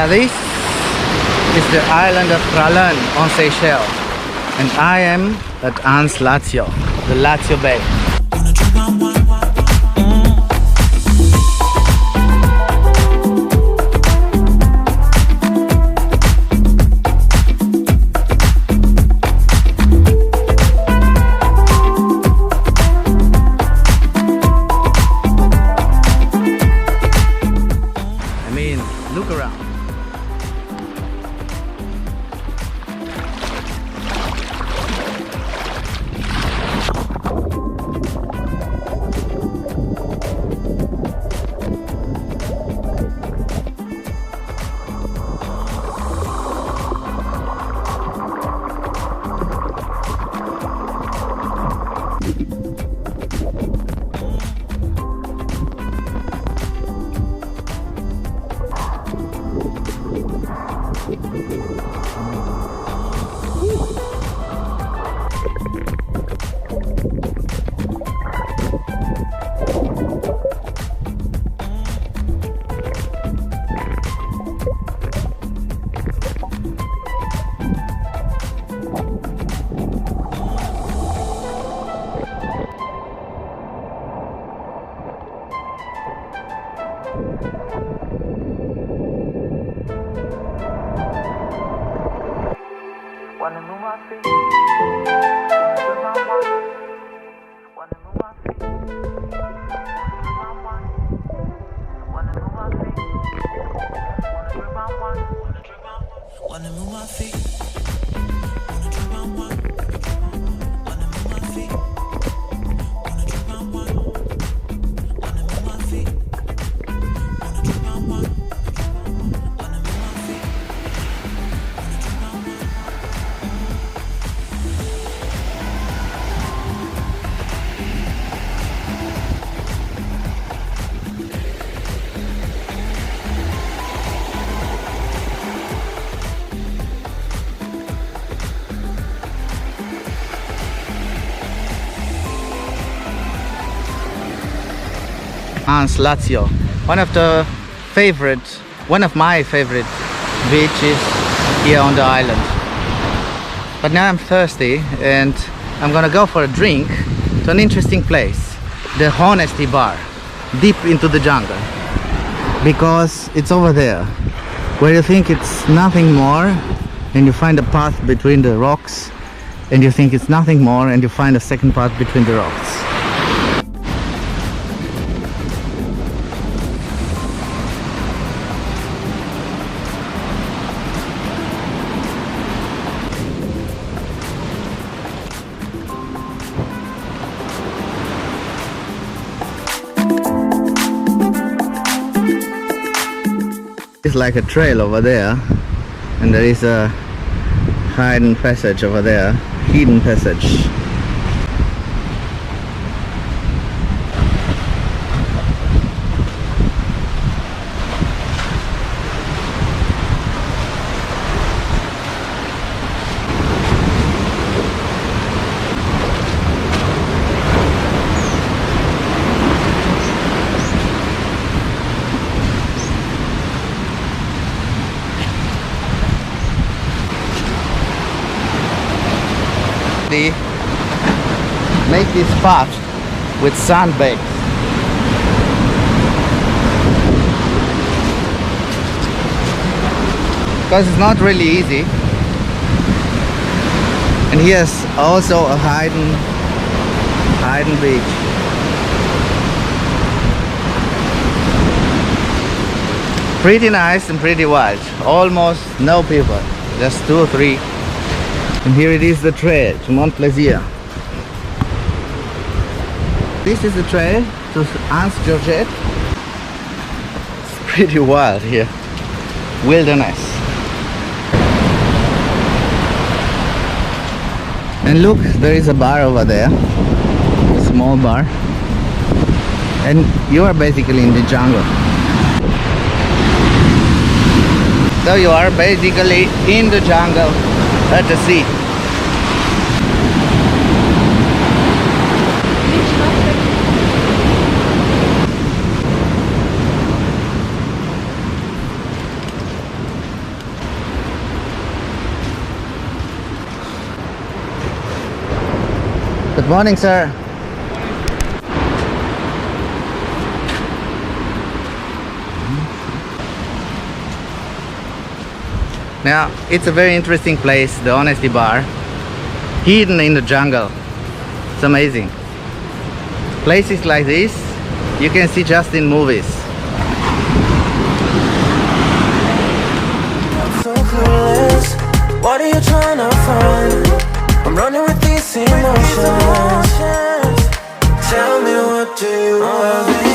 This is the island of Praslin on Seychelles, and I am at Anse Lazio, the Lazio Bay. Look around. Anse Lazio, one of my favorite beaches here on the island. But now I'm thirsty and I'm gonna go for a drink to an interesting place, the Honesty Bar, deep into the jungle, because it's over there where you think it's nothing more and you find a path between the rocks, and you think it's nothing more and you find a second path between the rocks. It's like a trail over there, and there is a hidden passage over there, hidden passage. Make this path with sandbags. Because it's not really easy. And here's also a hidden beach. Pretty nice and pretty wild. Almost no people, just 2 or 3. And here it is, the trail to Montplezia. This is the trail to Anse Georgette. It's pretty wild here. Wilderness. And look, there is a bar over there. A small bar. And you are basically in the jungle. So you are basically in the jungle at the sea. Good morning, sir. Now, it's a very interesting place, the Honesty Bar, hidden in the jungle. It's amazing. Places like this, you can see just in movies. So clueless, what are you trying to find? I'm running with these emotions. Tell me, what do you want?